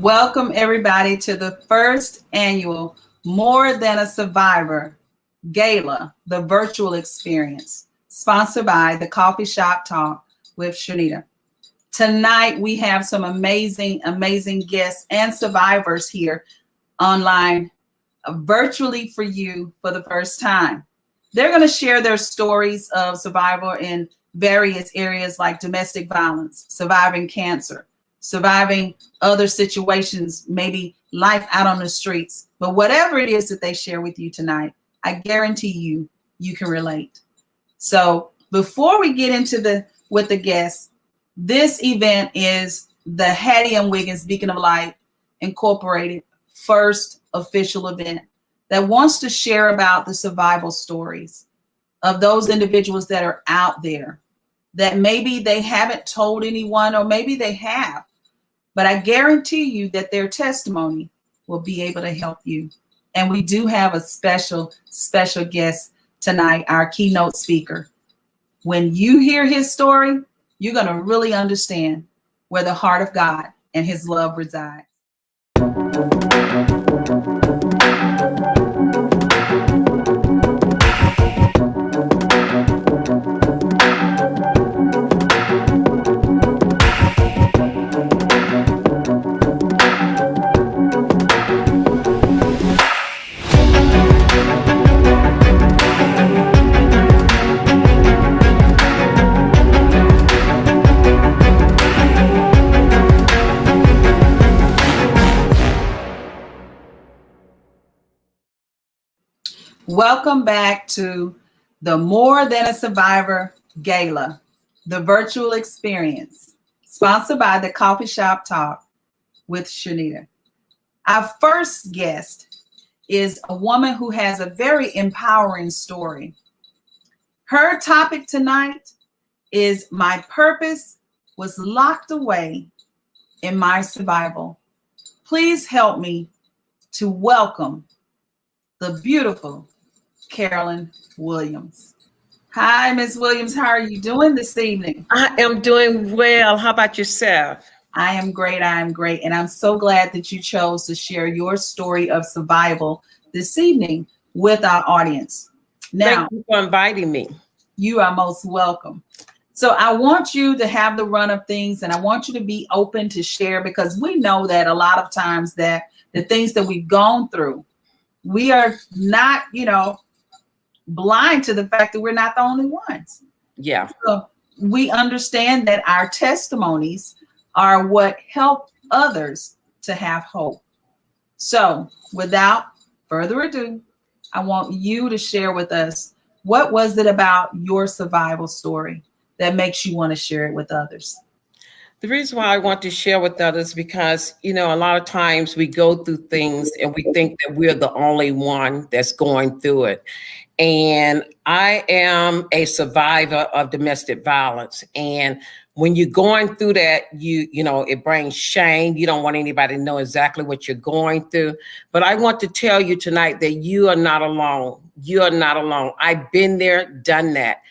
Welcome everybody to the first annual More Than a Survivor Gala, the virtual experience, sponsored by the Coffee Shop Talk with Shanita. Tonight we have some amazing guests and survivors here online, virtually for you for the first time. They're going to share their stories of survival in various areas like domestic violence, surviving cancer, surviving other situations, maybe life out on the streets. But whatever it is that they share with you tonight, I guarantee you can relate. So before we get into with the guests, this event is the Hattie M. Wiggins Beacon of Light Incorporated first official event that wants to share about the survival stories of those individuals that are out there that maybe they haven't told anyone, or maybe they have, but I guarantee you that their testimony will be able to help you. And we do have a special guest tonight, our keynote speaker. When you hear his story, you're going to really understand where the heart of God and his love resides. Welcome back to the More Than a Survivor Gala, the virtual experience, sponsored by the Coffee Shop Talk with Shanita. Our first guest is a woman who has a very empowering story. Her topic tonight is "My purpose was locked away in my survival." Please help me to welcome the beautiful Carolyn Williams. Hi, Ms. Williams. How are you doing this evening? I am doing well. How about yourself? I am great. And I'm so glad that you chose to share your story of survival this evening with our audience. Now, thank you for inviting me. You are most welcome. So I want you to have the run of things, and I want you to be open to share, because we know that a lot of times that the things that we've gone through, we are not, blind to the fact that we're not the only ones. Yeah. So we understand that our testimonies are what help others to have hope. So without further ado, I want you to share with us, what was it about your survival story that makes you want to share it with others? The reason why I want to share with others, because, a lot of times we go through things and we think that we're the only one that's going through it. And I am a survivor of domestic violence. And when you're going through that, it brings shame. You don't want anybody to know exactly what you're going through. But I want to tell you tonight that you are not alone. You are not alone. I've been there, done that.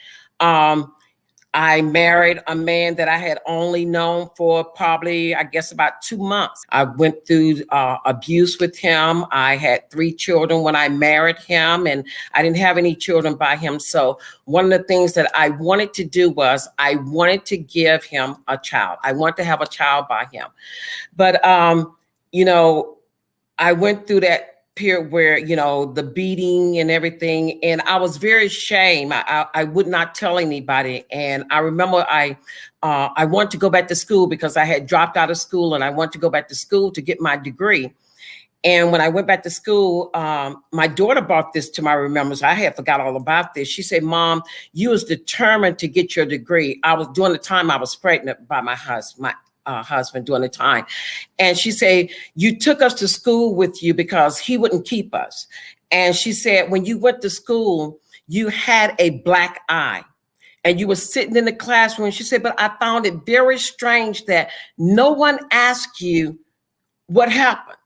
I married a man that I had only known for probably, I guess, about 2 months. I went through abuse with him. I had 3 children when I married him, and I didn't have any children by him. So one of the things that I wanted to do was I wanted to give him a child. I want to have a child by him. But, I went through that period where, the beating and everything, and I was very ashamed. I would not tell anybody. And I remember I wanted to go back to school because I had dropped out of school, and I wanted to go back to school to get my degree. And when I went back to school, my daughter brought this to my remembrance. I had forgot all about this. She said, "Mom, you was determined to get your degree." I was during the time I was pregnant by my husband, during the time. And she said, "You took us to school with you because he wouldn't keep us." And she said, "When you went to school, you had a black eye and you were sitting in the classroom." She said, "But I found it very strange that no one asked you what happened."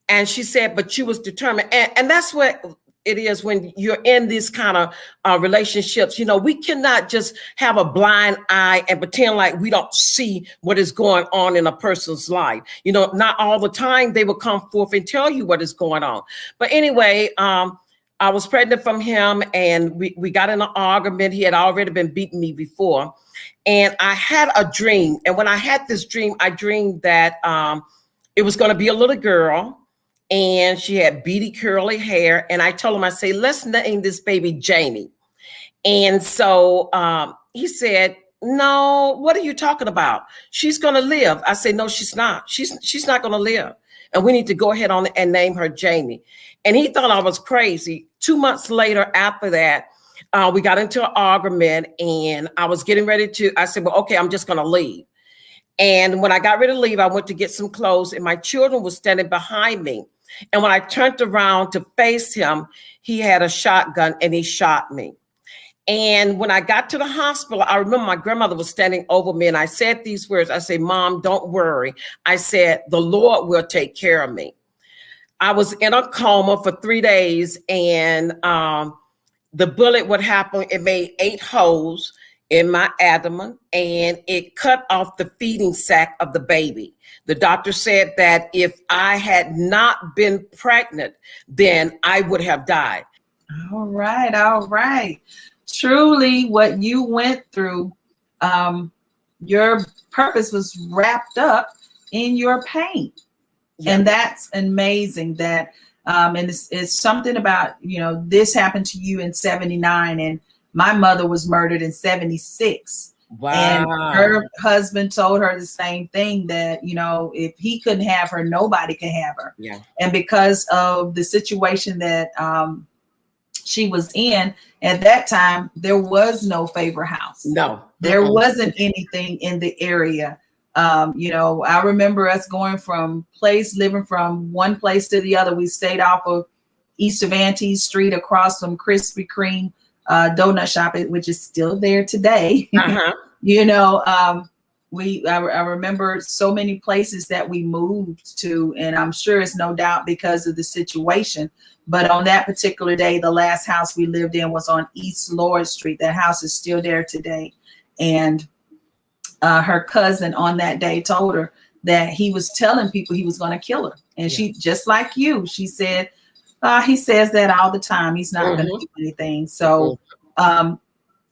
And she said, "But you was determined." And that's what it is when you're in these kind of relationships. You know, we cannot just have a blind eye and pretend like we don't see what is going on in a person's life. You know, not all the time they will come forth and tell you what is going on. But anyway, I was pregnant from him, and we got in an argument. He had already been beating me before. And I had a dream. And when I had this dream, I dreamed that it was going to be a little girl, and she had beady curly hair. And I told him, I say, let's name this baby Jamie. And so he said, no, what are you talking about? She's going to live. I said, no, she's not. She's not going to live. And we need to go ahead on and name her Jamie. And he thought I was crazy. 2 months later after that, we got into an argument, and I was getting ready I said, well, okay, I'm just going to leave. And when I got ready to leave, I went to get some clothes, and my children were standing behind me. And when I turned around to face him, he had a shotgun and he shot me. And when I got to the hospital, I remember my grandmother was standing over me, and I said these words. I said, Mom, don't worry. I said, the Lord will take care of me. I was in a coma for 3 days, and the bullet, what happened, it made 8 holes in my abdomen, and it cut off the feeding sac of the baby. The doctor said that if I had not been pregnant, then I would have died. All right. All right. Truly, what you went through, your purpose was wrapped up in your pain. Yeah. And that's amazing that, and it's something about, you know, this happened to you in 79, and my mother was murdered in 76. Wow. And her husband told her the same thing, that, you know, if he couldn't have her, nobody could have her. Yeah. And because of the situation that she was in at that time, there was no favor house. No, there wasn't anything in the area. You know, I remember us going living from one place to the other. We stayed off of East Cervantes Street across from Krispy Kreme donut shop, which is still there today. Uh-huh. You know, I remember so many places that we moved to, and I'm sure it's no doubt because of the situation. But on that particular day, the last house we lived in was on East Lord Street. That house is still there today. And her cousin on that day told her that he was telling people he was going to kill her. And she, just like you, she said, he says that all the time. He's not going to do anything. So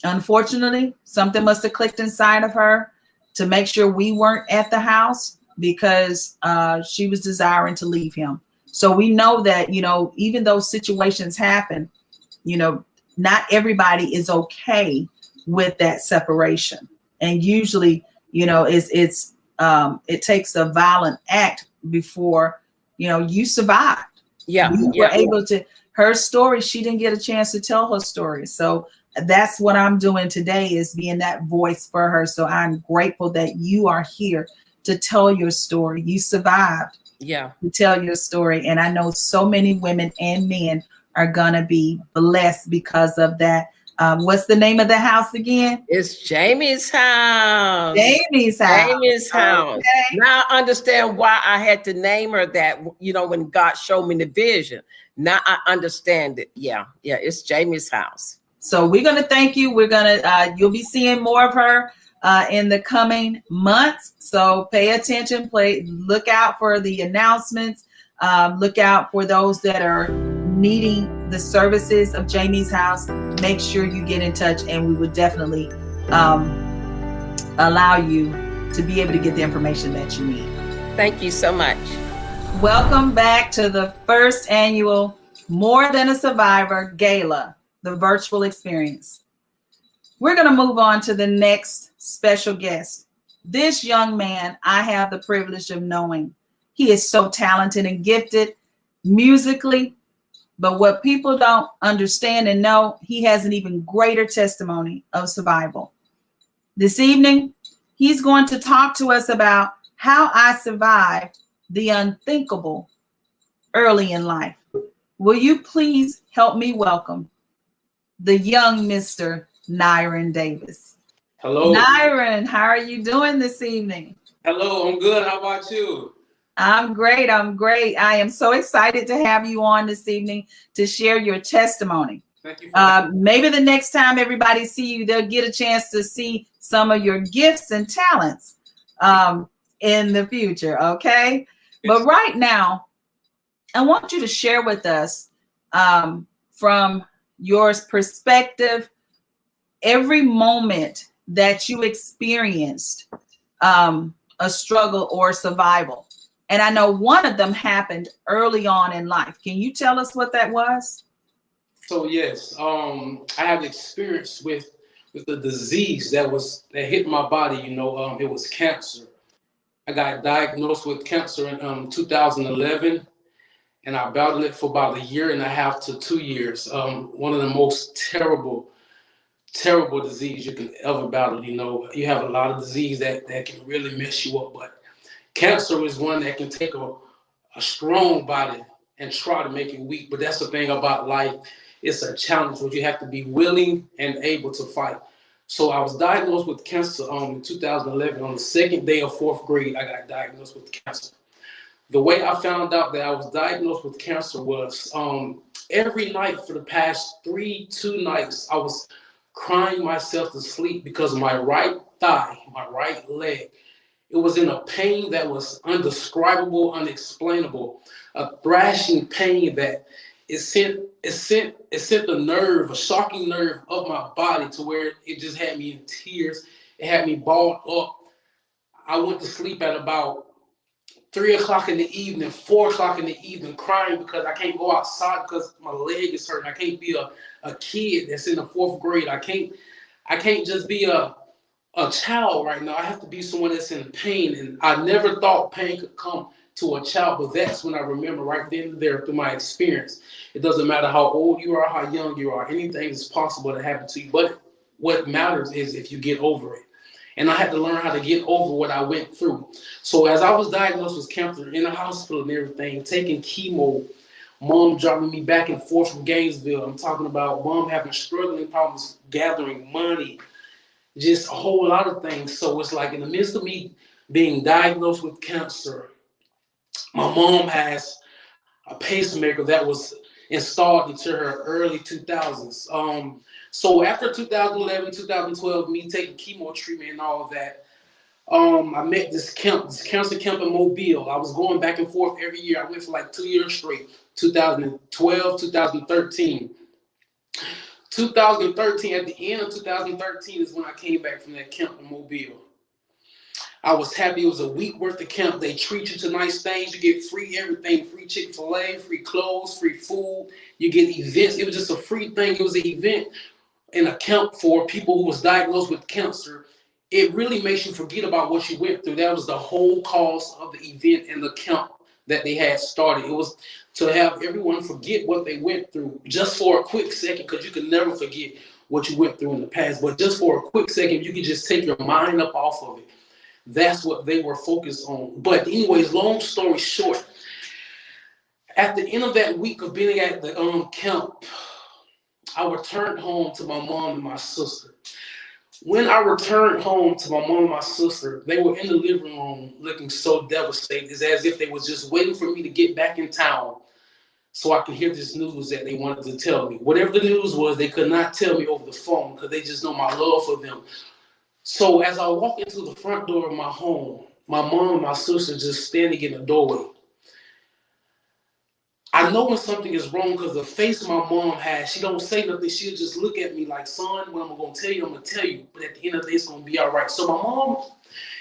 unfortunately, something must have clicked inside of her to make sure we weren't at the house, because she was desiring to leave him. So we know that, you know, even though situations happen, you know, not everybody is okay with that separation. And usually, you know, it takes a violent act before, you know, you survived. Yeah. You were able to, her story, she didn't get a chance to tell her story. So that's what I'm doing today, is being that voice for her. So I'm grateful that you are here to tell your story. You survived. Yeah. To tell your story. And I know so many women and men are going to be blessed because of that. What's the name of the house again? It's Jamie's house. Jamie's house. Jamie's house. Okay. Now I understand why I had to name her that, you know, when God showed me the vision. Now I understand it. Yeah. Yeah. It's Jamie's house. So we're going to thank you. We're going to, you'll be seeing more of her in the coming months. So pay attention, look out for the announcements. Look out for those that are needing the services of Jamie's house. Make sure you get in touch, and we would definitely allow you to be able to get the information that you need. Thank you so much. Welcome back to the first annual More Than a Survivor Gala, the virtual experience. We're going to move on to the next special guest. This young man, I have the privilege of knowing. He is so talented and gifted musically, but what people don't understand and know, he has an even greater testimony of survival. This evening, he's going to talk to us about how I survived the unthinkable early in life. Will you please help me welcome the young Mr. Nyron Davis? Hello. Nyron, how are you doing this evening? Hello, I'm good. How about you? I'm great. I'm great. I am so excited to have you on this evening to share your testimony. Thank you. Maybe the next time everybody see you, they'll get a chance to see some of your gifts and talents in the future. Okay. Yes. But right now, I want you to share with us from your perspective, every moment that you experienced a struggle or survival. And I know one of them happened early on in life. Can you tell us what that was? So yes, I have experience with the disease that hit my body. You know, it was cancer. I got diagnosed with cancer in 2011, and I battled it for about 1.5 to 2 years. One of the most terrible disease you can ever battle. You know, you have a lot of disease that can really mess you up, but cancer is one that can take a strong body and try to make it weak. But that's the thing about life. It's a challenge where you have to be willing and able to fight. So I was diagnosed with cancer in 2011. On the second day of 4th grade, I got diagnosed with cancer. The way I found out that I was diagnosed with cancer was every night for the past 2 nights, I was crying myself to sleep because my right thigh, my right leg, it was in a pain that was undescribable, unexplainable, a thrashing pain that it sent the nerve, a shocking nerve up my body to where it just had me in tears. It had me balled up. I went to sleep at about 3 o'clock in the evening, 4 o'clock in the evening, crying because I can't go outside because my leg is hurting. I can't be a kid that's in the 4th grade. I can't just be a child right now. I have to be someone that's in pain. And I never thought pain could come to a child, but that's when I remember right then and there through my experience. It doesn't matter how old you are, how young you are, anything is possible to happen to you. But what matters is if you get over it. And I had to learn how to get over what I went through. So as I was diagnosed with cancer in the hospital and everything, taking chemo, mom dropping me back and forth from Gainesville. I'm talking about mom having struggling problems gathering money, just a whole lot of things. So it's like in the midst of me being diagnosed with cancer, my mom has a pacemaker that was installed into her early 2000s. So after 2011, 2012, me taking chemo treatment and all of that, I met this cancer camp in Mobile. I was going back and forth every year. I went for like 2 years straight, 2012, 2013. 2013, at the end of 2013 is when I came back from that camp in Mobile. I was happy. It was a week worth of camp. They treat you to nice things. You get free everything, free Chick-fil-A, free clothes, free food. You get events. It was just a free thing. It was an event in a camp for people who was diagnosed with cancer. It really makes you forget about what you went through. That was the whole cause of the event and the camp that they had started. It was to have everyone forget what they went through just for a quick second, because you can never forget what you went through in the past. But just for a quick second, you can just take your mind up off of it. That's what they were focused on. But anyways, long story short, at the end of that week of being at the camp, I returned home to my mom and my sister. When I returned home to my mom and my sister, they were in the living room looking so devastated. It's as if they was just waiting for me to get back in town so I could hear this news that they wanted to tell me. Whatever the news was, they could not tell me over the phone because they just know my love for them. So as I walk into the front door of my home, my mom and my sister just standing in the doorway. I know when something is wrong because the face my mom has, she don't say nothing. She'll just look at me like, son, what I'm going to tell you, I'm going to tell you. But at the end of the day, it's going to be all right. So my mom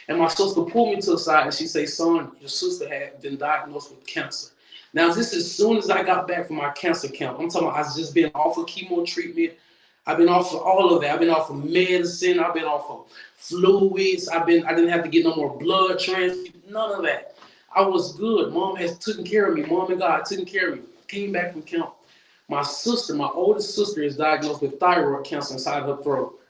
and my sister pull me to the side and she say, son, your sister had been diagnosed with cancer. Now, this is as soon as I got back from my cancer camp. I'm talking about I've just been off of chemo treatment. I've been off of all of that. I've been off of medicine. I've been off of fluids. I didn't have to get no more blood transfusion, none of that. I was good. Mom has taken care of me. Mom and God taken care of me. Came back from camp. My sister, my oldest sister, is diagnosed with thyroid cancer inside her throat.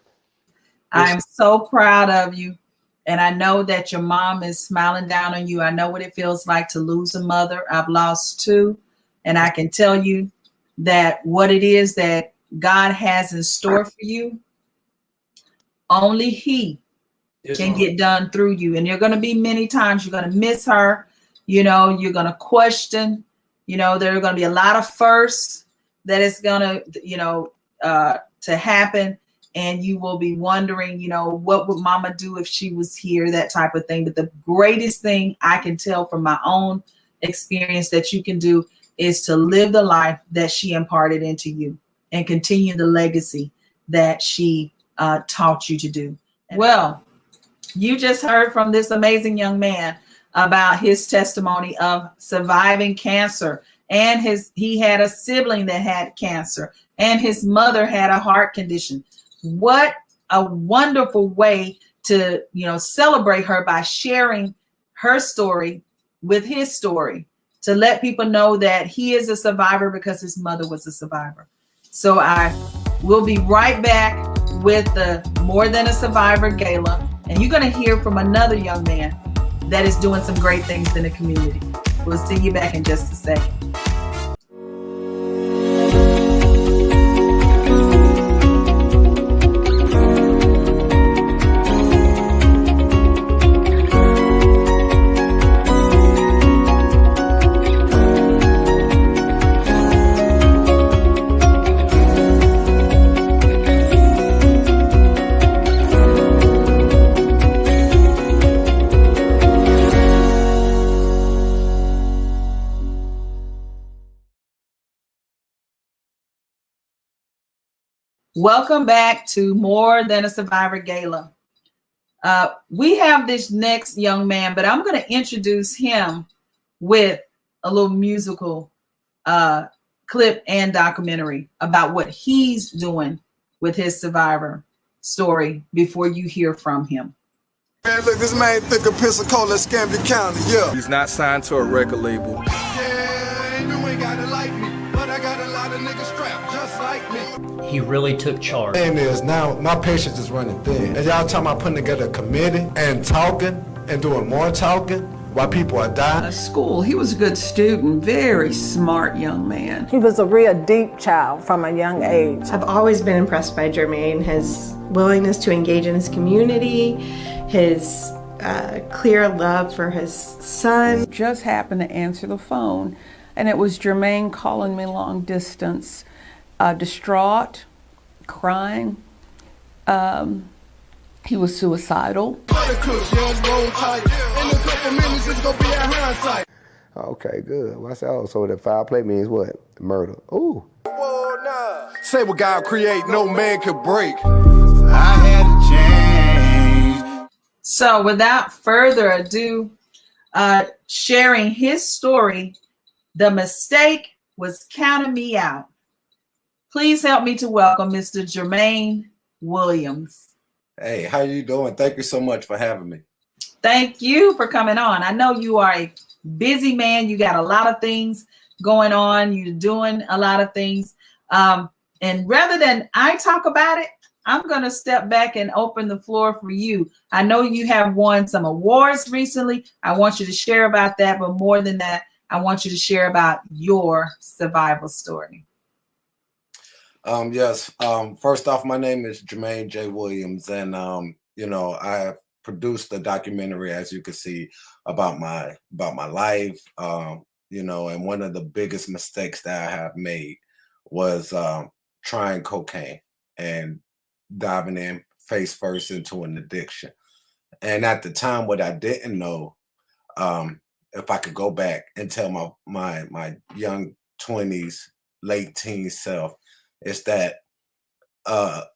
I'm so proud of you. And I know that your mom is smiling down on you. I know what it feels like to lose a mother. I've lost 2. And I can tell you that what it is that God has in store for you, only He can get done through you. And you're going to be many times you're going to miss her. You know, you're going to question, you know, there are going to be a lot of firsts that is going to, you know, to happen. And you will be wondering, you know, what would mama do if she was here, that type of thing. But the greatest thing I can tell from my own experience that you can do is to live the life that she imparted into you and continue the legacy that she taught you to do. Well, you just heard from this amazing young man about his testimony of surviving cancer, and he had a sibling that had cancer, and his mother had a heart condition. What a wonderful way to, you know, celebrate her by sharing her story with his story, to let people know that he is a survivor because his mother was a survivor. So I will be right back with the More Than a Survivor Gala, and you're going to hear from another young man that is doing some great things in the community. We'll see you back in just a second. Welcome back to More Than a Survivor Gala. We have this next young man, but I'm going to introduce him with a little musical clip and documentary about what he's doing with his survivor story before you hear from him. Man, look, this man think of Pensacola, Escambia County, yeah. He's not signed to a record label. Yeah, you ain't got it like me, but I got a lot of niggas strapped just like me. He really took charge. And is now my patience is running thin. And y'all talking about putting together a committee and talking and doing more talking while people are dying. School. He was a good student, very smart young man. He was a real deep child from a young age. I've always been impressed by Jermaine, his willingness to engage in his community, his clear love for his son. Just happened to answer the phone, and it was Jermaine calling me long distance, distraught, crying. He was suicidal. Okay, good. Well, I said, oh, so the foul play means what? Murder. Ooh. Say what God create, no man could break. I had to change. So without further ado, sharing his story, the mistake was counting me out. Please help me to welcome Mr. Jermaine Williams. Hey, how you doing? Thank you so much for having me. Thank you for coming on. I know you are a busy man. You got a lot of things going on. You're doing a lot of things. And rather than I talk about it, I'm going to step back and open the floor for you. I know you have won some awards recently. I want you to share about that. But more than that, I want you to share about your survival story. Yes. First off, my name is Jermaine J. Williams, and you know, I have produced a documentary, as you can see, about my life. You know, and one of the biggest mistakes that I have made was trying cocaine and diving in face first into an addiction. And at the time, what I didn't know, if I could go back and tell my young 20s, late teen self, is that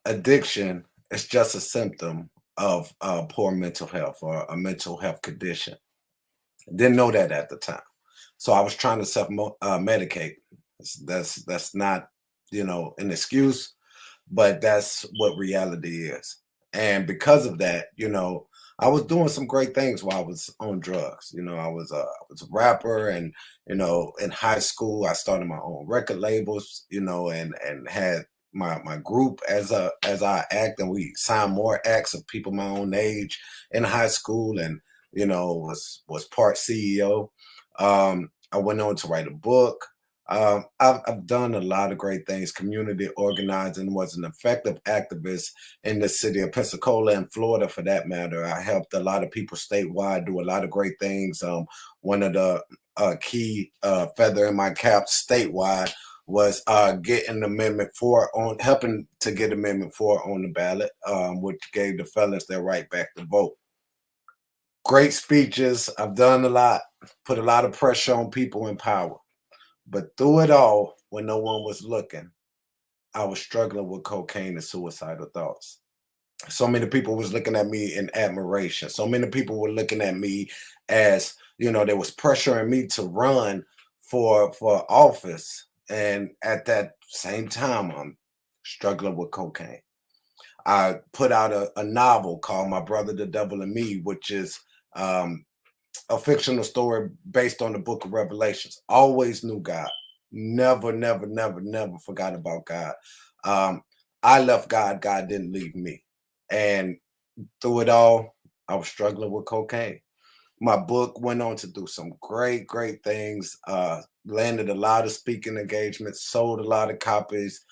addiction is just a symptom of poor mental health or a mental health condition. Didn't know that at the time. So I was trying to self-medicate. That's not, you know, an excuse, but that's what reality is. And because of that, you know, I was doing some great things while I was on drugs. You know, I was a rapper, and, you know, in high school, I started my own record labels, you know, and had my group as I act, and we signed more acts of people my own age in high school, and, you know, was part CEO. I went on to write a book. I've done a lot of great things. Community organizing, was an effective activist in the city of Pensacola and Florida, for that matter. I helped a lot of people statewide do a lot of great things. One of the key feather in my cap statewide was getting Amendment 4 on, helping to get Amendment 4 on the ballot, which gave the felons their right back to vote. Great speeches. I've done a lot, put a lot of pressure on people in power. But through it all, when no one was looking, I was struggling with cocaine and suicidal thoughts. So many people was looking at me in admiration. So many people were looking at me as, you know, there was pressuring me to run for office. And at that same time, I'm struggling with cocaine. I put out a novel called My Brother, the Devil, and Me, which is a fictional story based on the book of Revelations. Always knew God. Never forgot about God. I left God. God didn't leave me. And through it all, I was struggling with cocaine. My book went on to do some great things. Landed a lot of speaking engagements, sold a lot of copies,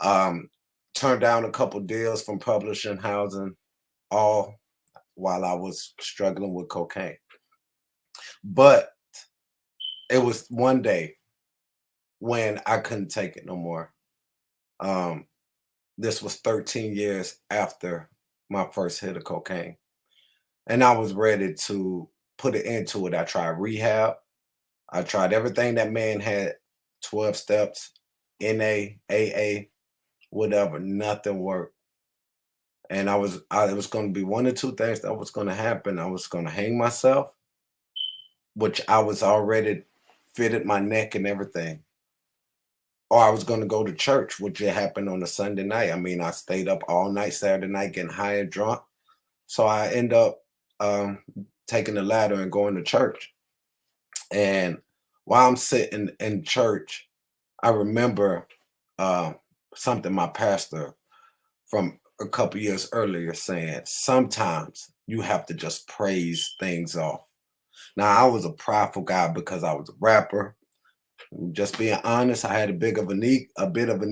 turned down a couple deals from publishing houses, all while I was struggling with cocaine. But it was one day when I couldn't take it no more. This was 13 years after my first hit of cocaine. And I was ready to put it into it. I tried rehab. I tried everything that man had, 12 steps, NA, AA, whatever. Nothing worked. And it was going to be one or two things that was going to happen. I was going to hang myself, which I was already fitted my neck and everything. Or I was going to go to church, which had happened on a Sunday night. I mean, I stayed up all night Saturday night getting high and drunk. So I end up taking the ladder and going to church. And while I'm sitting in church, I remember something my pastor from a couple years earlier saying, sometimes you have to just praise things off. Now, I was a prideful guy because I was a rapper. Just being honest, I had a bit of an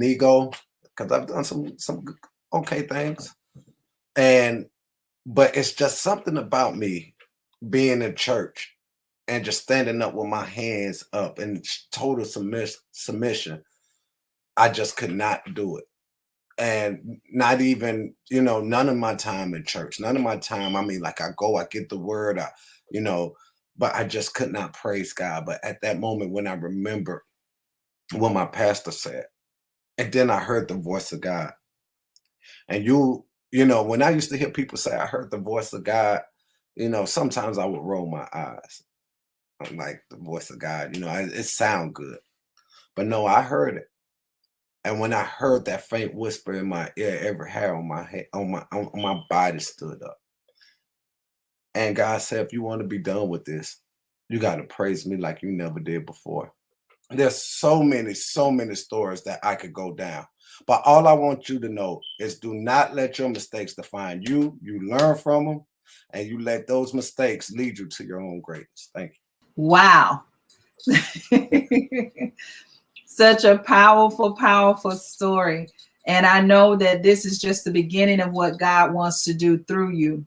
ego because I've done some okay things. But it's just something about me being in church and just standing up with my hands up in total submission. I just could not do it. And not even, none of my time in church, none of my time. I mean, like I get the word, but I just could not praise God. But at that moment when I remember what my pastor said, and then I heard the voice of God. And when I used to hear people say I heard the voice of God, sometimes I would roll my eyes. I'm like, the voice of God, it sound good. But no, I heard it. And when I heard that faint whisper in my ear, every hair on my head, on my body stood up. And God said, if you want to be done with this, you got to praise me like you never did before. There's so many stories that I could go down. But all I want you to know is do not let your mistakes define you. You learn from them, and you let those mistakes lead you to your own greatness. Thank you. Wow. Such a powerful story. And I know that this is just the beginning of what God wants to do through you.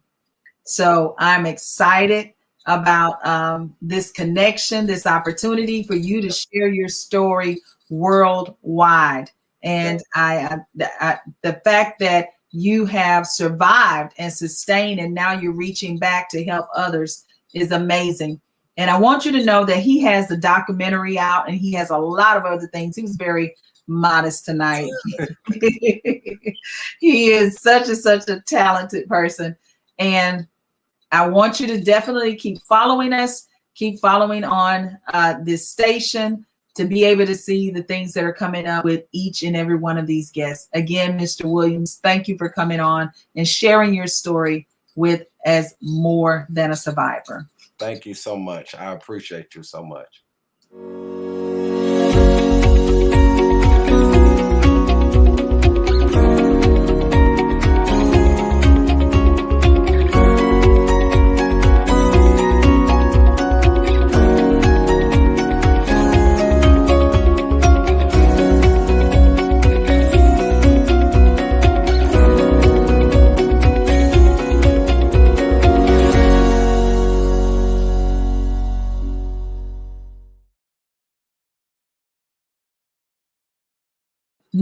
So I'm excited about this connection, this opportunity for you to share your story worldwide. And the fact that you have survived and sustained, and now you're reaching back to help others is amazing. And I want you to know that he has the documentary out, and he has a lot of other things. He was very modest tonight. He is such a talented person. And I want you to definitely keep following us, keep following on this station to be able to see the things that are coming up with each and every one of these guests. Again, Mr. Williams, thank you for coming on and sharing your story with As More Than a Survivor. Thank you so much. I appreciate you so much.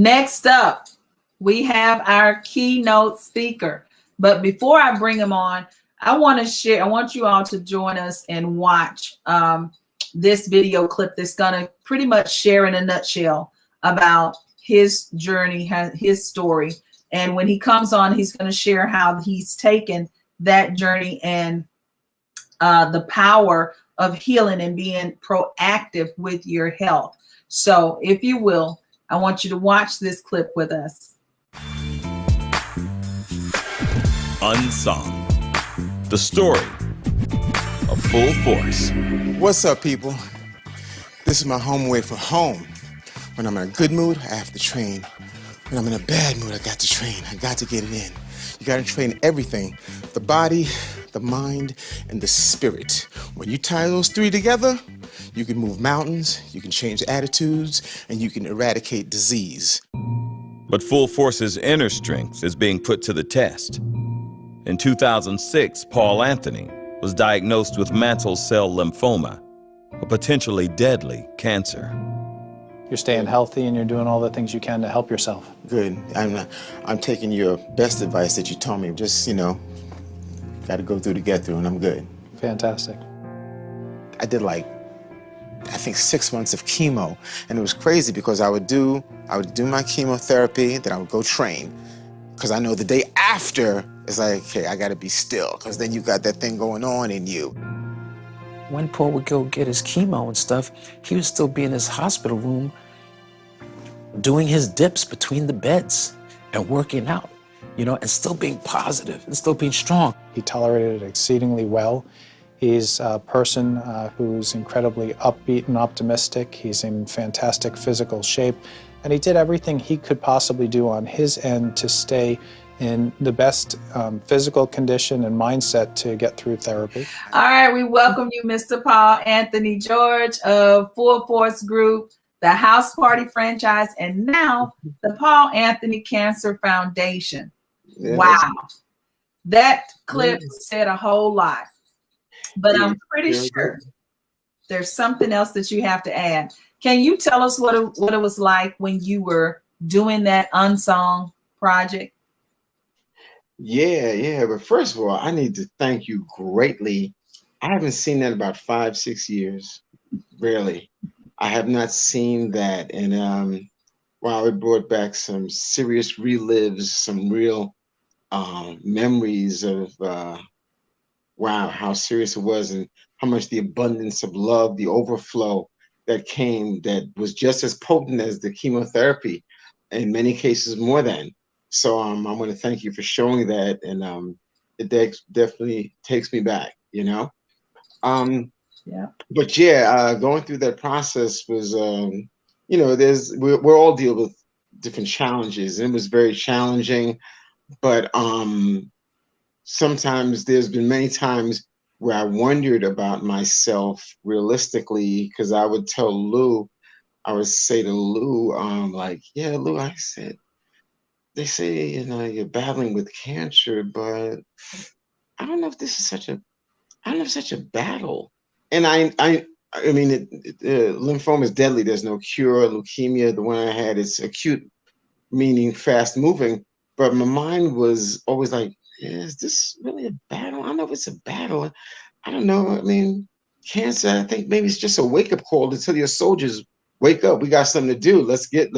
Next up, we have our keynote speaker. But before I bring him on, I want you all to join us and watch this video clip that's going to pretty much share in a nutshell about his journey, his story. And when he comes on, he's going to share how he's taken that journey and the power of healing and being proactive with your health. So if you will, I want you to watch this clip with us. Unsung. The story of Full Force. What's up, people? This is my home away from home. When I'm in a good mood, I have to train. When I'm in a bad mood, I got to train. I got to get it in. You got to train everything. The body, the mind, and the spirit. When you tie those three together, you can move mountains, you can change attitudes, and you can eradicate disease. But Full Force's inner strength is being put to the test. In 2006, Paul Anthony was diagnosed with mantle cell lymphoma, a potentially deadly cancer. You're staying healthy and you're doing all the things you can to help yourself. Good. I'm taking your best advice that you told me. Just, got to go through to get through, and I'm good. Fantastic. I did I think 6 months of chemo, and it was crazy because I would do my chemotherapy, then I would go train, because I know the day after it's like, okay, I got to be still, because then you got that thing going on in you. When Paul would go get his chemo and stuff, he would still be in his hospital room doing his dips between the beds and working out, and still being positive and still being strong. He tolerated it exceedingly well. He's a person who's incredibly upbeat and optimistic. He's in fantastic physical shape, and he did everything he could possibly do on his end to stay in the best physical condition and mindset to get through therapy. All right, we welcome you, Mr. Paul Anthony George of Full Force Group, the House Party franchise, and now the Paul Anthony Cancer Foundation. Yes. Wow. That clip said a whole lot, but I'm pretty sure there's something else that you have to add. Can you tell us what it was like when you were doing that Unsung project? Yeah. But first of all, I need to thank you greatly. I haven't seen that in about 5-6 years. Rarely. I have not seen that. And wow, it brought back some serious relives, some real memories of wow, how serious it was and how much the abundance of love, the overflow that came, that was just as potent as the chemotherapy, in many cases more than. So I want to thank you for showing that, and it definitely takes me back, Yeah. But yeah, going through that process was, we're all dealing with different challenges, and it was very challenging. But sometimes there's been many times where I wondered about myself realistically, because I would tell Lou, I would say to Lou, yeah, Lou, I said, they say, you're battling with cancer, but I don't know if this is such a battle. And I mean, lymphoma is deadly. There's no cure. Leukemia, the one I had, is acute, meaning fast moving. But my mind was always like, is this really a battle? I don't know if it's a battle. I don't know. I mean, cancer, I think maybe it's just a wake-up call to tell your soldiers, wake up. We got something to do. Let's get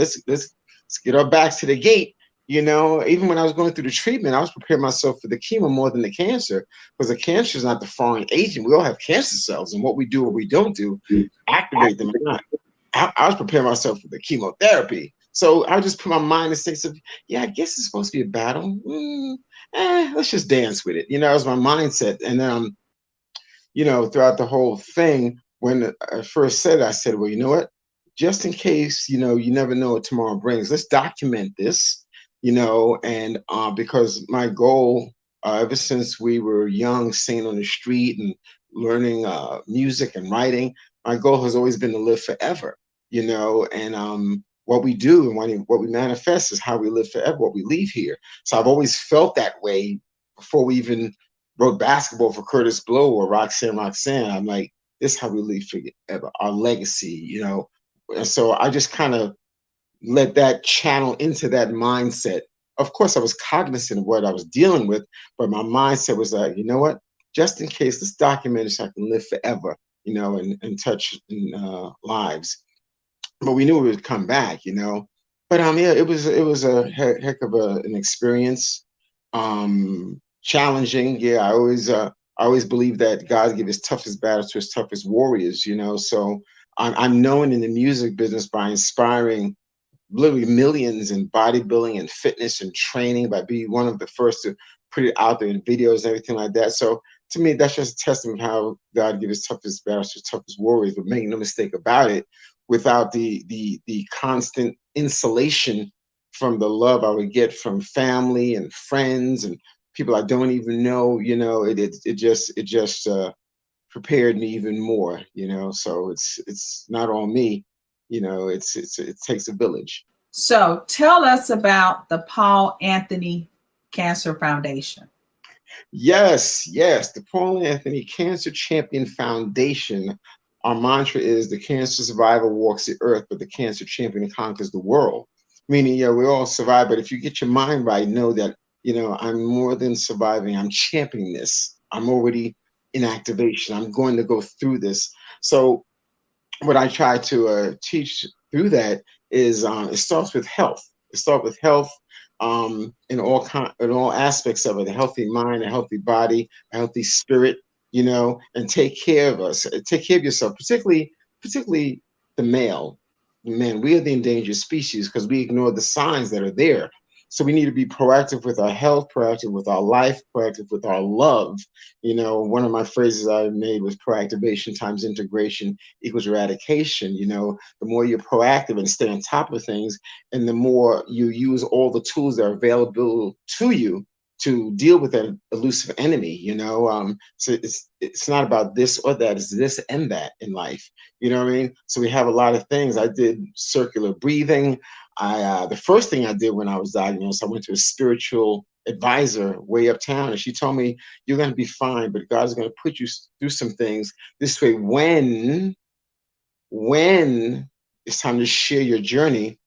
our backs to the gate. Even when I was going through the treatment, I was preparing myself for the chemo more than the cancer, because the cancer is not the foreign agent. We all have cancer cells, and what we do or we don't do, activate them or not. I was preparing myself for the chemotherapy. So I just put my mind in states of, yeah, I guess it's supposed to be a battle. Let's just dance with it. That was my mindset. And then, throughout the whole thing, when I first said it, I said, well, you know what? Just in case, you never know what tomorrow brings. Let's document this. And because my goal, ever since we were young, singing on the street and learning music and writing, my goal has always been to live forever, and what we do and what we manifest is how we live forever, what we leave here. So I've always felt that way before we even wrote Basketball for Curtis Blow or Roxanne. I'm like, this is how we leave forever, our legacy, And so I just kind of let that channel into that mindset. Of course, I was cognizant of what I was dealing with, but my mindset was like, you know what? Just in case, let's document it so I can live forever, you know, and touch lives. But we knew it would come back, you know. But yeah, it was a heck of an experience. Challenging, yeah. I always believe that God gives his toughest battles to his toughest warriors, you know. So I'm known in the music business by inspiring literally millions in bodybuilding and fitness and training, by being one of the first to put it out there in videos and everything like that. So to me, that's just a testament of how God gives his toughest battles to his toughest warriors. But make no mistake about it, without the constant insulation from the love I would get from family and friends and people I don't even know, you know, it just prepared me even more, you know. So it's not all me, you know. It takes a village. So tell us about the Paul Anthony Cancer Foundation. Yes, the Paul Anthony Cancer Champion Foundation. Our mantra is the cancer survivor walks the earth, but the cancer champion conquers the world. Meaning, yeah, we all survive, but if you get your mind right, know that, you know, I'm more than surviving. I'm championing this. I'm already in activation. I'm going to go through this. So what I try to teach through that is it starts with health. It starts with health in all aspects of it: a healthy mind, a healthy body, a healthy spirit, you know, and take care of us. Take care of yourself, particularly the male. Man, we are the endangered species because we ignore the signs that are there. So we need to be proactive with our health, proactive with our life, proactive with our love. You know, one of my phrases I made was proactivation times integration equals eradication. You know, the more you're proactive and stay on top of things, and the more you use all the tools that are available to you to deal with that elusive enemy, you know. So it's not about this or that, it's this and that in life. You know what I mean? So we have a lot of things. I did circular breathing. The first thing I did when I was diagnosed, I went to a spiritual advisor way uptown, and she told me, you're going to be fine, but God's going to put you through some things this way. When it's time to share your journey,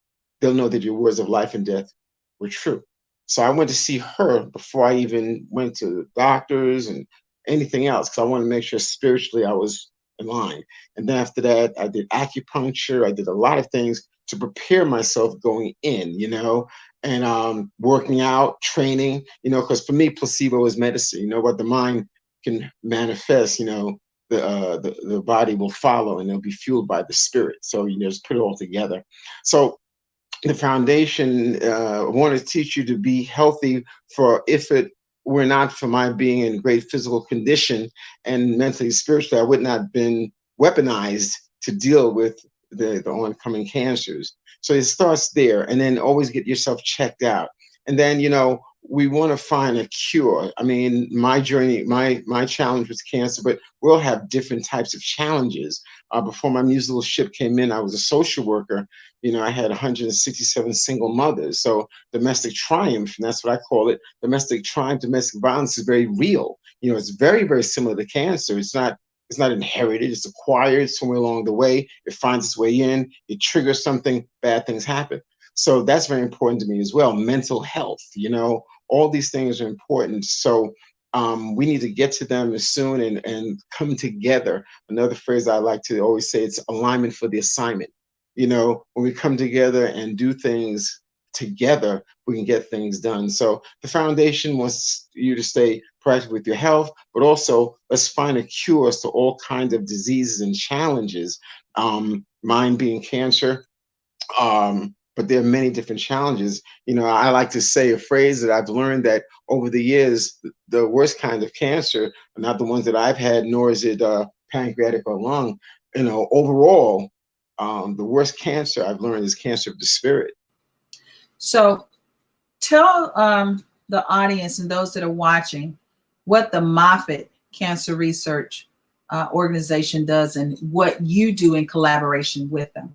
they'll know that your words of life and death were true. So I went to see her before I even went to doctors and anything else, because I wanted to make sure spiritually I was in line. And then after that, I did acupuncture. I did a lot of things to prepare myself going in, you know, and working out, training, you know, because for me, placebo is medicine. You know, what the mind can manifest, you know, the body will follow, and they'll be fueled by the spirit. So you just put it all together. So the foundation wanted to teach you to be healthy, for if it were not for my being in great physical condition and mentally, spiritually, I would not have been weaponized to deal with the oncoming cancers. So it starts there, and then always get yourself checked out. And then, you know, we want to find a cure. I mean, my journey, my challenge was cancer, but we'll have different types of challenges. Before my musical ship came in, I was a social worker. You know, I had 167 single mothers. So domestic triumph, and that's what I call it. Domestic triumph, domestic violence is very real. You know, it's very, very similar to cancer. It's not inherited, it's acquired somewhere along the way. It finds its way in, it triggers something, bad things happen. So that's very important to me as well. Mental health, you know, all these things are important. So we need to get to them as soon and come together. Another phrase I like to always say, it's alignment for the assignment. You know, when we come together and do things together, we can get things done. So the foundation wants you to stay proactive with your health, but also let's find a cure to all kinds of diseases and challenges. Mine being cancer, but there are many different challenges. You know, I like to say a phrase that I've learned, that over the years, the worst kind of cancer are not the ones that I've had, nor is it pancreatic or lung. You know, overall, the worst cancer I've learned is cancer of the spirit. So tell the audience and those that are watching what the Moffitt Cancer Research Organization does and what you do in collaboration with them.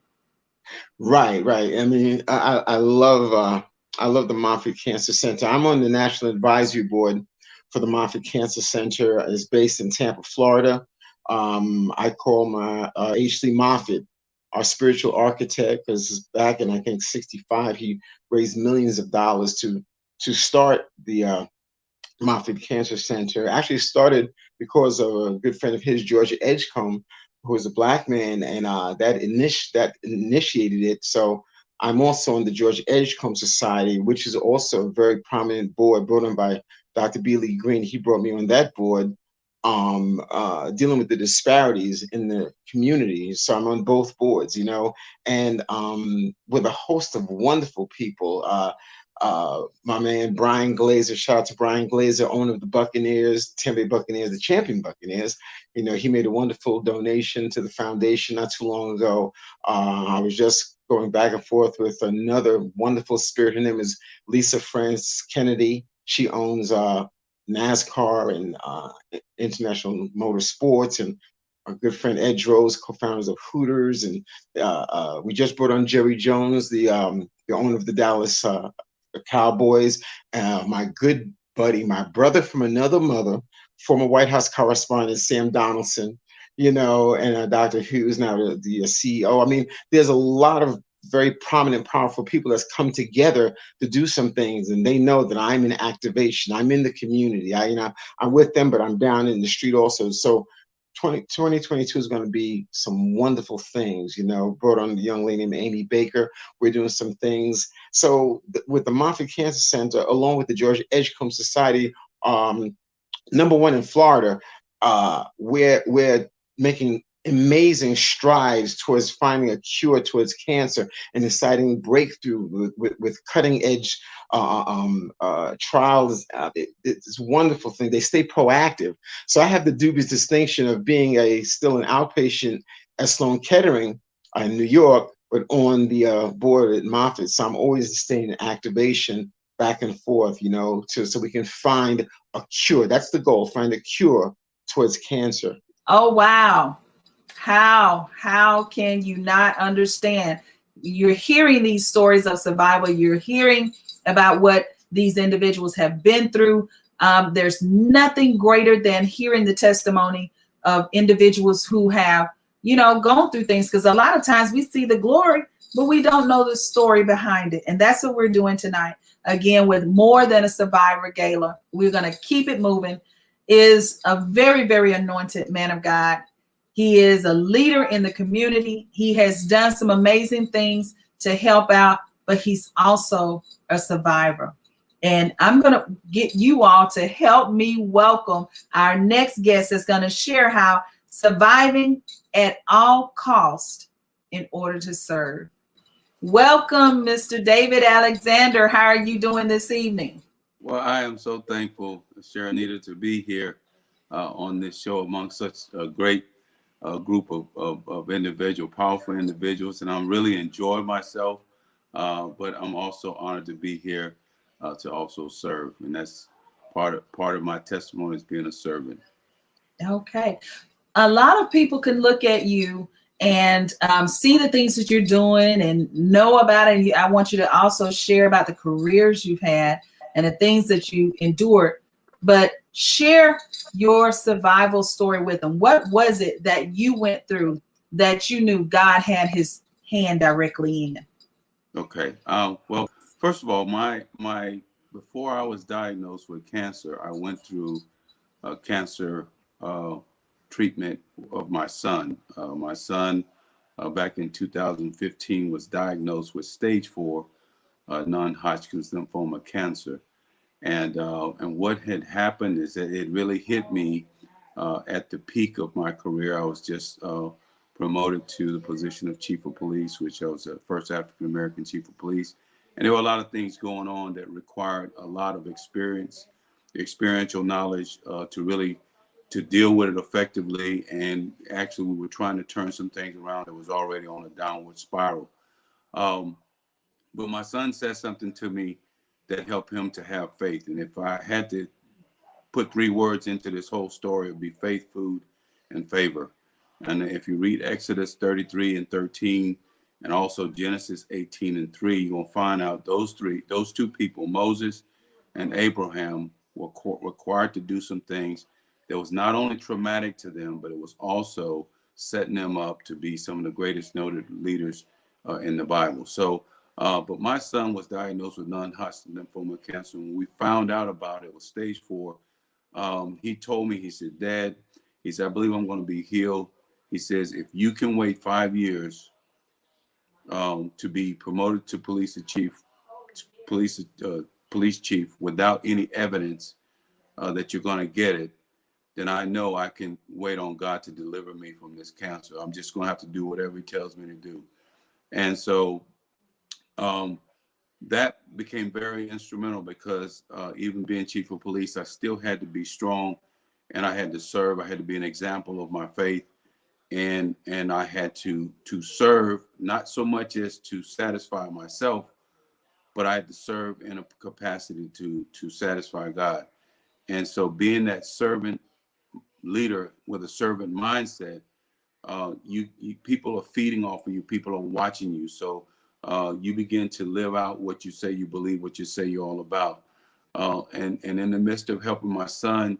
Right. I mean, I love the Moffitt Cancer Center. I'm on the National Advisory Board for the Moffitt Cancer Center. It's based in Tampa, Florida. I call my H. Lee Moffitt our spiritual architect, because back in I think '65 he raised millions of dollars to start the Moffitt Cancer Center. Actually started because of a good friend of his, George Edgecombe, who was a Black man, and that initiated it. So I'm also on the George Edgecombe Society, which is also a very prominent board brought on by Dr. B. Lee Green. He brought me on that board, dealing with the disparities in the community. So I'm on both boards, you know, and with a host of wonderful people. My man Brian Glazer, shout out to Brian Glazer, owner of the Buccaneers, Tampa Bay Buccaneers, the champion Buccaneers. You know, he made a wonderful donation to the foundation not too long ago. I was just going back and forth with another wonderful spirit. Her name is Lisa France Kennedy. She owns NASCAR and International Motorsports, and our good friend Ed Droz, co-founders of Hooters, and we just brought on Jerry Jones, the owner of the Dallas Cowboys. My good buddy, my brother from another mother, former White House correspondent Sam Donaldson, you know, and Dr. Hughes, now the CEO. I mean, there's a lot of very prominent, powerful people that's come together to do some things, and they know that I'm in activation. I'm in the community. I'm with them, but I'm down in the street also. So 2022 is going to be some wonderful things, you know. Brought on the young lady named Amy Baker. We're doing some things. So with the Moffitt Cancer Center, along with the George Edgecombe Society, #1 in Florida, we're making amazing strides towards finding a cure towards cancer and deciding breakthrough with cutting edge trials. It's a wonderful thing. They stay proactive. So I have the dubious distinction of being still an outpatient at Sloan Kettering in New York, but on the board at Moffitt. So I'm always staying in activation back and forth, you know, so we can find a cure. That's the goal, find a cure towards cancer. Oh, wow. How can you not understand? You're hearing these stories of survival. You're hearing about what these individuals have been through. There's nothing greater than hearing the testimony of individuals who have, you know, gone through things, because a lot of times we see the glory, but we don't know the story behind it. And that's what we're doing tonight. Again, with More Than a Survivor Gala, we're going to keep it moving. Is a very, very anointed man of God. He is a leader in the community. He has done some amazing things to help out, but he's also a survivor. And I'm going to get you all to help me welcome our next guest that's going to share how surviving at all costs in order to serve. Welcome, Mr. David Alexander. How are you doing this evening? Well, I am so thankful, Sharonita, to be here on this show among such a great group of powerful individuals, and I'm really enjoying myself, but I'm also honored to be here to also serve, and that's part of my testimony is being a servant. Okay. A lot of people can look at you and see the things that you're doing and know about it. And I want you to also share about the careers you've had and the things that you endured, but share your survival story with them. What was it that you went through that you knew God had his hand directly in? Okay. Well, first of all, before I was diagnosed with cancer, I went through cancer treatment of my son. My son, back in 2015, was diagnosed with stage 4 non-Hodgkin's lymphoma cancer. And what had happened is that it really hit me at the peak of my career. I was just promoted to the position of chief of police, which I was the first African-American chief of police. And there were a lot of things going on that required a lot of experience, experiential knowledge to deal with it effectively. And actually, we were trying to turn some things around that was already on a downward spiral. But my son said something to me that helped him to have faith. And if I had to put 3 words into this whole story, it would be faith, food, and favor. And if you read Exodus 33:13, and also Genesis 18:3, you're going to find out those 2 people, Moses and Abraham, were required to do some things that was not only traumatic to them, but it was also setting them up to be some of the greatest noted leaders in the Bible. So, but my son was diagnosed with non-Hodgkin lymphoma cancer. When we found out about it, it was stage 4. He told me, he said, Dad, he said, I believe I'm going to be healed. He says, if you can wait 5 years to be promoted to police chief without any evidence that you're going to get it, then I know I can wait on God to deliver me from this cancer. I'm just going to have to do whatever he tells me to do. And so that became very instrumental because even being chief of police, I still had to be strong and I had to serve. I had to be an example of my faith. And I had to serve, not so much as to satisfy myself, but I had to serve in a capacity to satisfy God. And so being that servant leader with a servant mindset, you people are feeding off of you, people are watching you. So you begin to live out what you say you believe, what you say you're all about. And in the midst of helping my son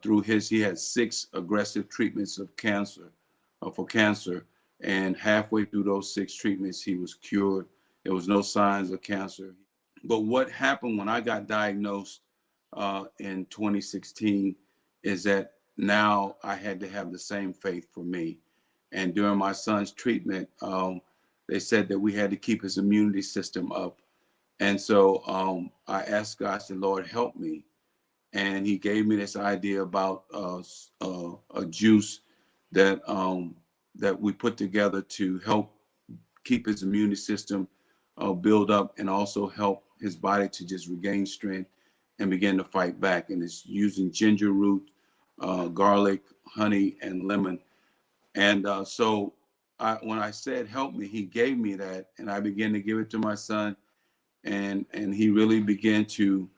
through he had 6 aggressive treatments of cancer, for cancer. And halfway through those 6 treatments, he was cured. There was no signs of cancer. But what happened when I got diagnosed in 2016 is that now I had to have the same faith for me. And during my son's treatment, they said that we had to keep his immunity system up. And so I asked God, I said, Lord, help me. And he gave me this idea about a juice that we put together to help keep his immune system build up and also help his body to just regain strength and begin to fight back. And it's using ginger root, garlic, honey, and lemon. And so when I said, help me, he gave me that. And I began to give it to my son. And he really began to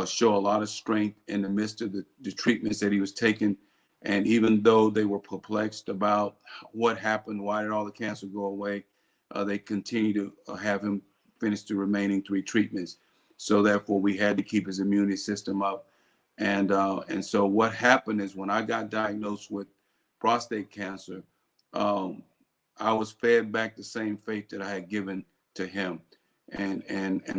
show a lot of strength in the midst of the treatments that he was taking. And even though they were perplexed about what happened, why did all the cancer go away, they continue to have him finish the remaining 3 treatments. So therefore, we had to keep his immunity system up. And so what happened is when I got diagnosed with prostate cancer, I was fed back the same faith that I had given to him. And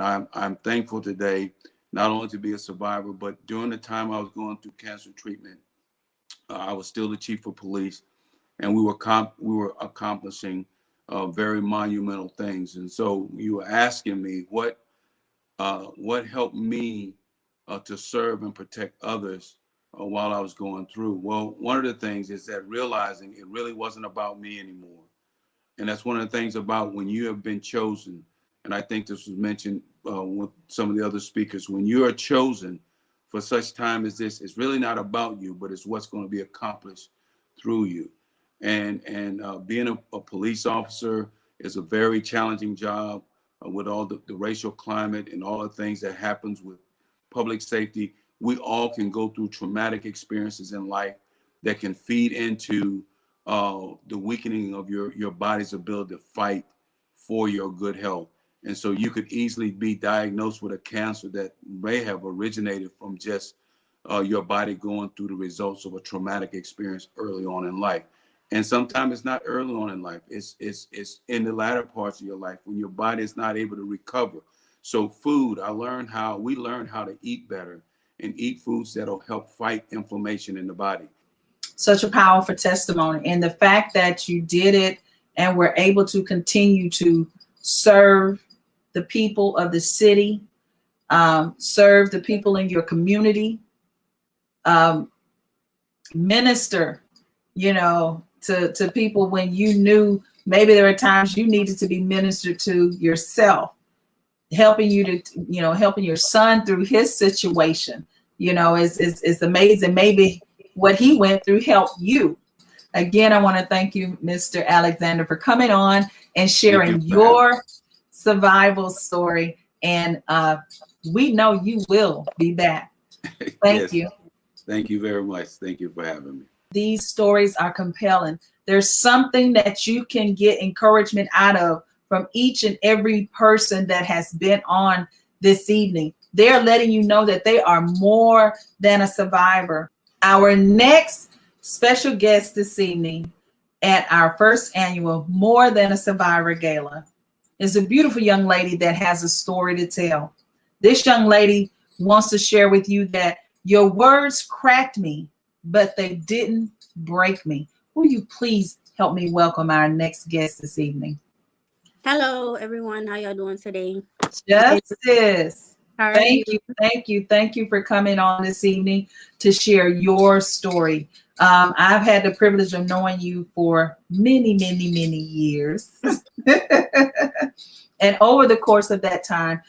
I'm thankful today, not only to be a survivor, but during the time I was going through cancer treatment, I was still the chief of police, and we were accomplishing very monumental things. And so you were asking me what helped me to serve and protect others while I was going through. Well, one of the things is that realizing it really wasn't about me anymore. And that's one of the things about when you have been chosen. And I think this was mentioned with some of the other speakers. When you are chosen for such time as this, it's really not about you, but it's what's going to be accomplished through you. And being a police officer is a very challenging job with all the racial climate and all the things that happens with public safety. We all can go through traumatic experiences in life that can feed into the weakening of your body's ability to fight for your good health. And so you could easily be diagnosed with a cancer that may have originated from just your body going through the results of a traumatic experience early on in life. And sometimes it's not early on in life. It's in the latter parts of your life when your body is not able to recover. So food, we learned how to eat better and eat foods that'll help fight inflammation in the body. Such a powerful testimony. And the fact that you did it and were able to continue to serve the people of the city, serve the people in your community, minister, to people when you knew maybe there were times you needed to be ministered to yourself, helping you to, helping your son through his situation, is amazing. Maybe what he went through helped you. Again, I want to thank you, Mr. Alexander, for coming on and sharing your survival story. And we know you will be back. Thank you. Thank you very much. Thank you for having me. These stories are compelling. There's something that you can get encouragement out of from each and every person that has been on this evening. They're letting you know that they are more than a survivor. Our next special guest this evening at our first annual More Than a Survivor Gala is a beautiful young lady that has a story to tell. This young lady wants to share with you that your words cracked me, but they didn't break me. Will you please help me welcome our next guest this evening? Hello, everyone. How y'all doing today? Justice. How are Thank you? Thank you for coming on this evening to share your story. I've had the privilege of knowing you for many years. And over the course of that time,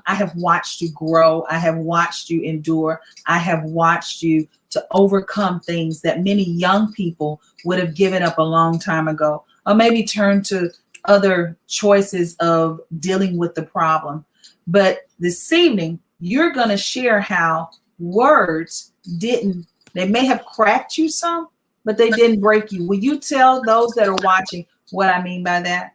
I have watched you grow. I have watched you endure. I have watched you to overcome things that many young people would have given up a long time ago, or maybe turn to other choices of dealing with the problem. But this evening, you're going to share how words they may have cracked you some, but they didn't break you. Will you tell those that are watching what I mean by that?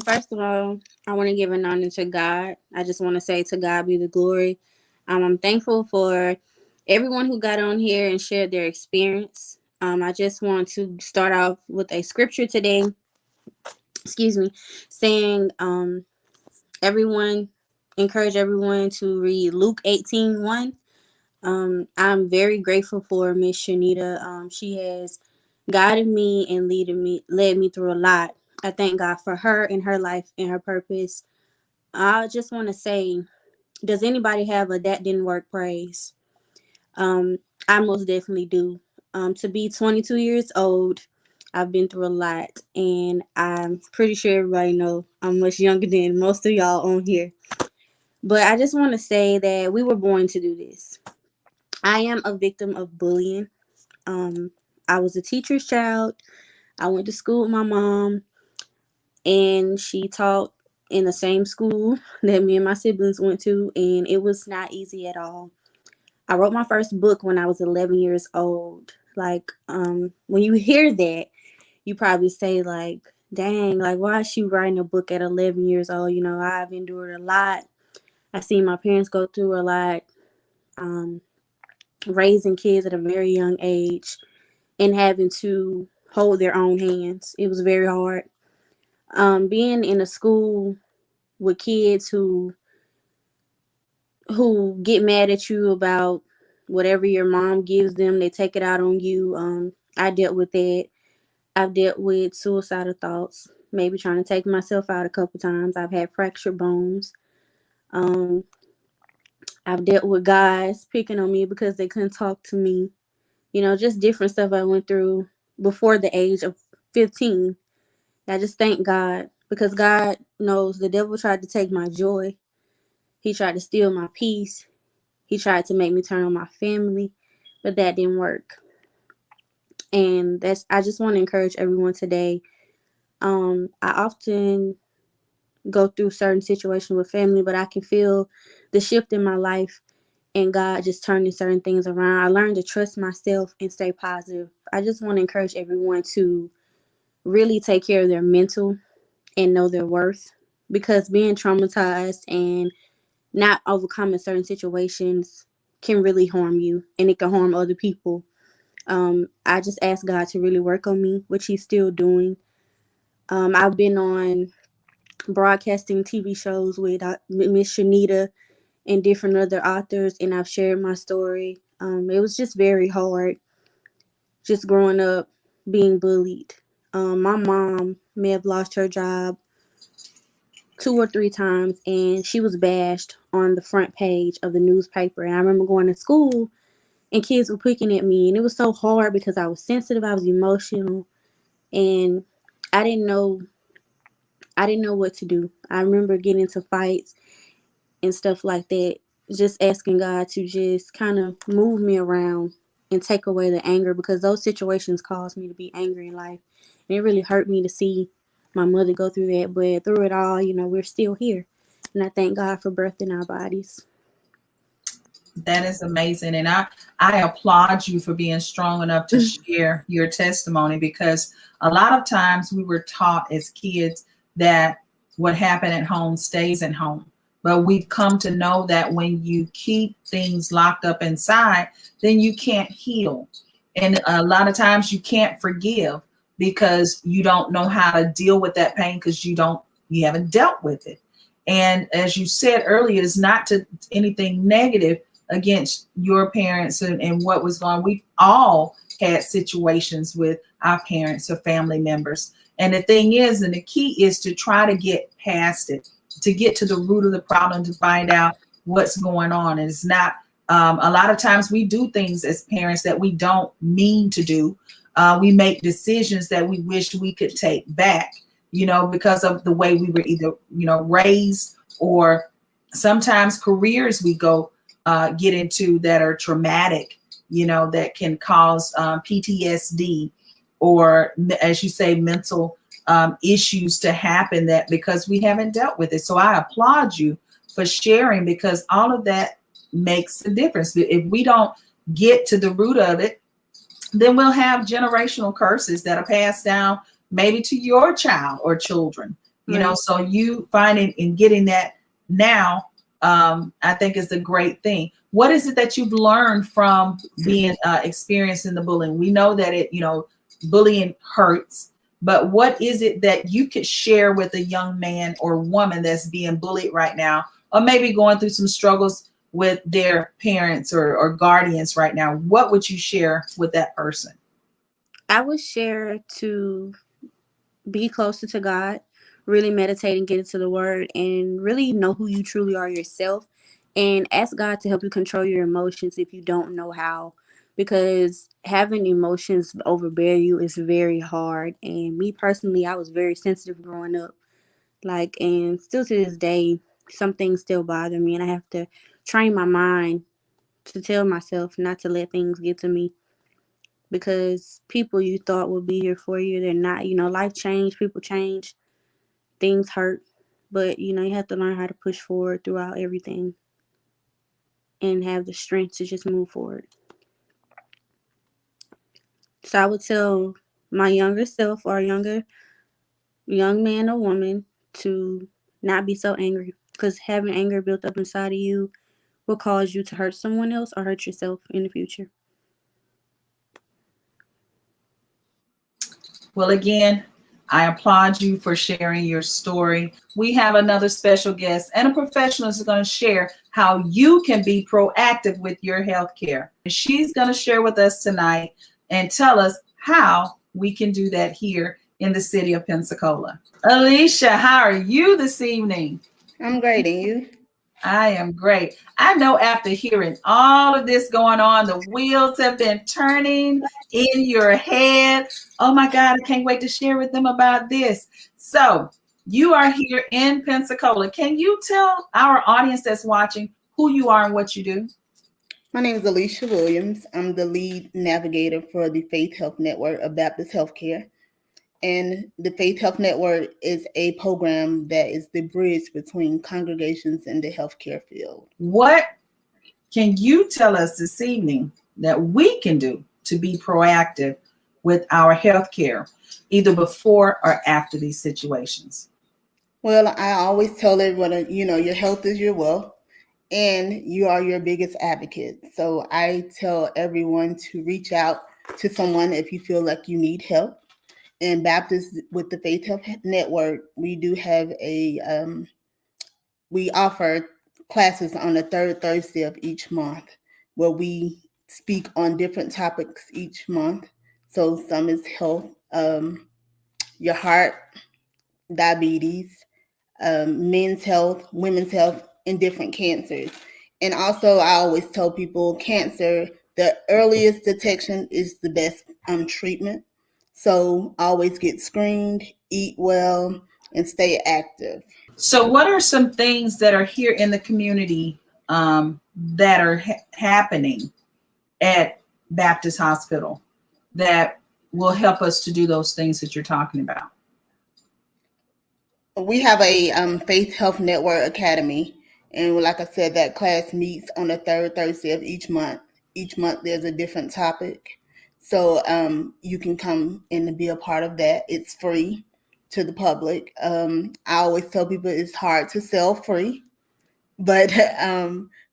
First of all, I want to give an honor to God. I just want to say to God be the glory. I'm thankful for everyone who got on here and shared their experience. I just want to start off with a scripture today. Excuse me, saying encourage everyone to read Luke 18:1. I'm very grateful for Miss Shanita. She has guided me and led me through a lot. I thank God for her and her life and her purpose. I just want to say, does anybody have a that didn't work praise? I most definitely do. To be 22 years old, I've been through a lot, and I'm pretty sure everybody know I'm much younger than most of y'all on here. But I just want to say that we were born to do this. I am a victim of bullying. I was a teacher's child. I went to school with my mom, and she taught in the same school that me and my siblings went to, and it was not easy at all. I wrote my first book when I was 11 years old. Like, when you hear that, you probably say, like, dang, like, why is she writing a book at 11 years old? You know, I've endured a lot. I've seen my parents go through a lot, raising kids at a very young age and having to hold their own hands. It was very hard. Being in a school with kids who get mad at you about whatever your mom gives them, they take it out on you. I dealt with that. I've dealt with suicidal thoughts, maybe trying to take myself out a couple times. I've had fractured bones. I've dealt with guys picking on me because they couldn't talk to me. You know, just different stuff I went through before the age of 15. I just thank God, because God knows the devil tried to take my joy. He tried to steal my peace. He tried to make me turn on my family, but that didn't work. And I just want to encourage everyone today. I often go through certain situations with family, but I can feel the shift in my life and God just turning certain things around. I learned to trust myself and stay positive. I just want to encourage everyone to really take care of their mental and know their worth, because being traumatized and not overcoming certain situations can really harm you, and it can harm other people. I just ask God to really work on me, which he's still doing. I've been on broadcasting TV shows with Miss Shanita and different other authors, and I've shared my story. It was just very hard just growing up being bullied. My mom may have lost her job 2 or 3 times, and she was bashed on the front page of the newspaper. And I remember going to school and kids were picking at me, and it was so hard because I was sensitive, I was emotional, and I didn't know what to do. I remember getting into fights and stuff like that, just asking God to just kind of move me around and take away the anger, because those situations caused me to be angry in life. And it really hurt me to see my mother go through that, but through it all, you know, we're still here. And I thank God for birth in our bodies. That is amazing. And I applaud you for being strong enough to share your testimony, because a lot of times we were taught as kids that what happened at home stays at home. But we've come to know that when you keep things locked up inside, then you can't heal. And a lot of times you can't forgive. because you don't know how to deal with that pain because you haven't dealt with it. And as you said earlier, it's not to anything negative against your parents and what was going on. We've all had situations with our parents or family members. And the thing is, and the key is to try to get past it, to get to the root of the problem, to find out what's going on. And it's not, a lot of times we do things as parents that we don't mean to do. We make decisions that we wish we could take back, because of the way we were either, raised, or sometimes careers we get into that are traumatic, that can cause PTSD, or, as you say, mental issues to happen, that because we haven't dealt with it. So I applaud you for sharing, because all of that makes a difference. If we don't get to the root of it, then we'll have generational curses that are passed down maybe to your child or children, so you finding and getting that now, I think is a great thing. What is it that you've learned from being experiencing the bullying? We know that bullying hurts, but what is it that you could share with a young man or woman that's being bullied right now, or maybe going through some struggles with their parents or guardians right now? What would you share with that person? I would share to be closer to God, really meditate and get into the word, and really know who you truly are yourself, and ask God to help you control your emotions if you don't know how, because having emotions overbear you is very hard. And me personally, I was very sensitive growing up, and still to this day, some things still bother me, and I have to train my mind to tell myself not to let things get to me, because people you thought would be here for you, they're not. Life change, people change, things hurt, but you have to learn how to push forward throughout everything and have the strength to just move forward. So I would tell my younger self, or younger young man or woman, to not be so angry, because having anger built up inside of you will cause you to hurt someone else or hurt yourself in the future. Well, again, I applaud you for sharing your story. We have another special guest and a professional is going to share how you can be proactive with your health care. She's going to share with us tonight and tell us how we can do that here in the city of Pensacola. Alicia, how are you this evening? I'm great, and you? I am great. I know after hearing all of this going on, the wheels have been turning in your head. Oh my God, I can't wait to share with them about this. So you are here in Pensacola. Can you tell our audience that's watching who you are and what you do? My name is Alicia Williams. I'm the lead navigator for the Faith Health Network of Baptist Healthcare. And the Faith Health Network is a program that is the bridge between congregations in the healthcare field. What can you tell us this evening that we can do to be proactive with our healthcare, either before or after these situations? Well, I always tell everyone, your health is your wealth, and you are your biggest advocate. So I tell everyone to reach out to someone if you feel like you need help. In Baptist, with the Faith Health Network, we do have we offer classes on the third Thursday of each month, where we speak on different topics each month. So some is health, your heart, diabetes, men's health, women's health, and different cancers. And also, I always tell people cancer, the earliest detection is the best treatment. So always get screened, eat well, and stay active. So what are some things that are here in the community that are happening at Baptist Hospital that will help us to do those things that you're talking about? We have a Faith Health Network Academy. And like I said, that class meets on the third Thursday of each month. Each month there's a different topic. So you can come in and be a part of that. It's free to the public. I always tell people it's hard to sell free, but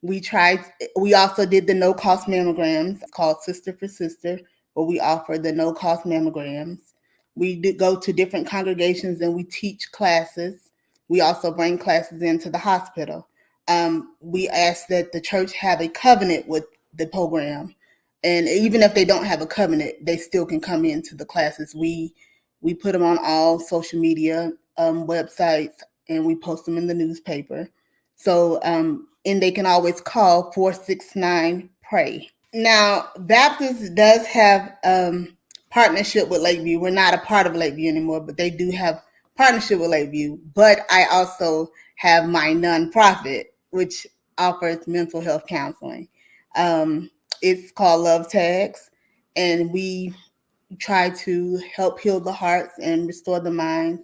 we also did the no-cost mammograms. It's called Sister for Sister, where we offer the no-cost mammograms. We go to different congregations and we teach classes. We also bring classes into the hospital. We ask that the church have a covenant with the program. And even if they don't have a covenant, they still can come into the classes. We put them on all social media websites, and we post them in the newspaper. So, and they can always call 469-PRAY. Now, Baptist does have partnership with Lakeview. We're not a part of Lakeview anymore, but they do have partnership with Lakeview. But I also have my nonprofit, which offers mental health counseling. It's called Love Tags, and we try to help heal the hearts and restore the minds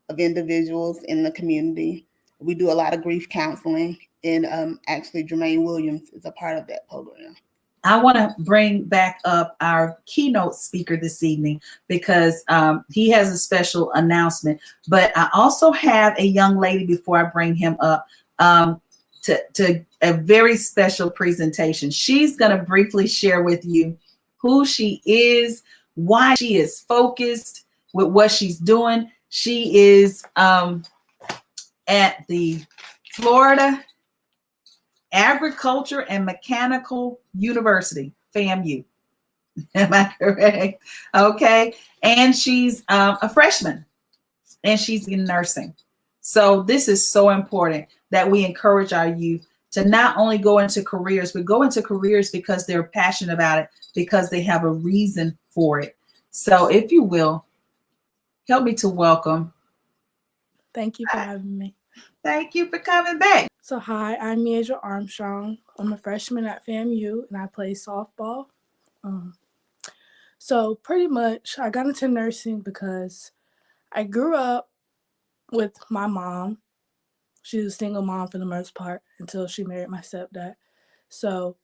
of individuals in the community. We do a lot of grief counseling, and actually Jermaine Williams is a part of that program. I want to bring back up our keynote speaker this evening because he has a special announcement. But I also have a young lady before I bring him up to a very special presentation. She's going to briefly share with you who she is, why she is focused with what she's doing. She is at the Florida Agriculture and Mechanical University, FAMU. Am I correct? Okay. And she's a freshman and she's in nursing. So this is so important that we encourage our youth to not only go into careers, but go into careers because they're passionate about it, because they have a reason for it. So if you will, help me to welcome. Thank you for having me. Thank you for coming back. So hi, I'm Miaja Armstrong. I'm a freshman at FAMU and I play softball. So pretty much I got into nursing because I grew up with my mom. She was a single mom for the most part until she married my stepdad. So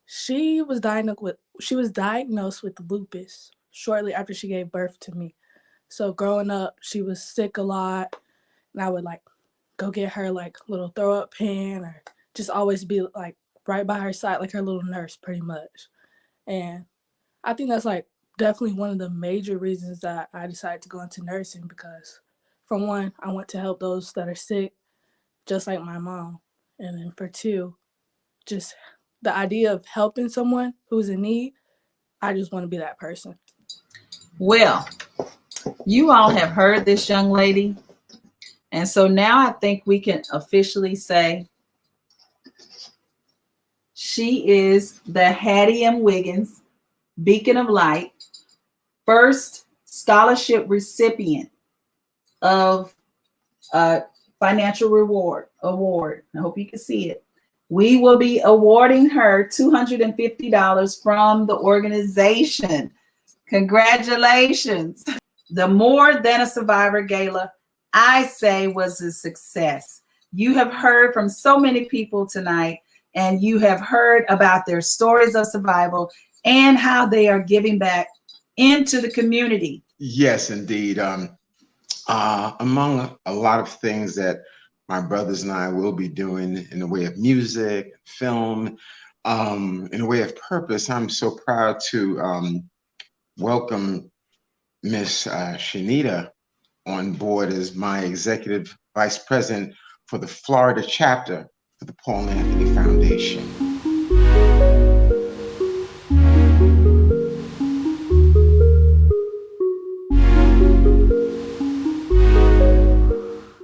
she was diagnosed with lupus shortly after she gave birth to me. So growing up, she was sick a lot, and I would go get her little throw up pen or just always be right by her side, like her little nurse pretty much. And I think that's definitely one of the major reasons that I decided to go into nursing, because for one, I want to help those that are sick, just like my mom. And then for two, just the idea of helping someone who's in need, I just want to be that person. Well, you all have heard this young lady. And so now I think we can officially say she is the Hattie M. Wiggins Beacon of Light first scholarship recipient of financial reward award. I hope you can see it. We will be awarding her $250 from the organization. Congratulations. The More Than a Survivor Gala, I say, was a success. You have heard from so many people tonight, and you have heard about their stories of survival and how they are giving back into the community. Yes, indeed. Among a lot of things that my brothers and I will be doing in the way of music, film, in the way of purpose, I'm so proud to welcome Miss Shanita on board as my executive vice president for the Florida chapter for the Paul Anthony Foundation.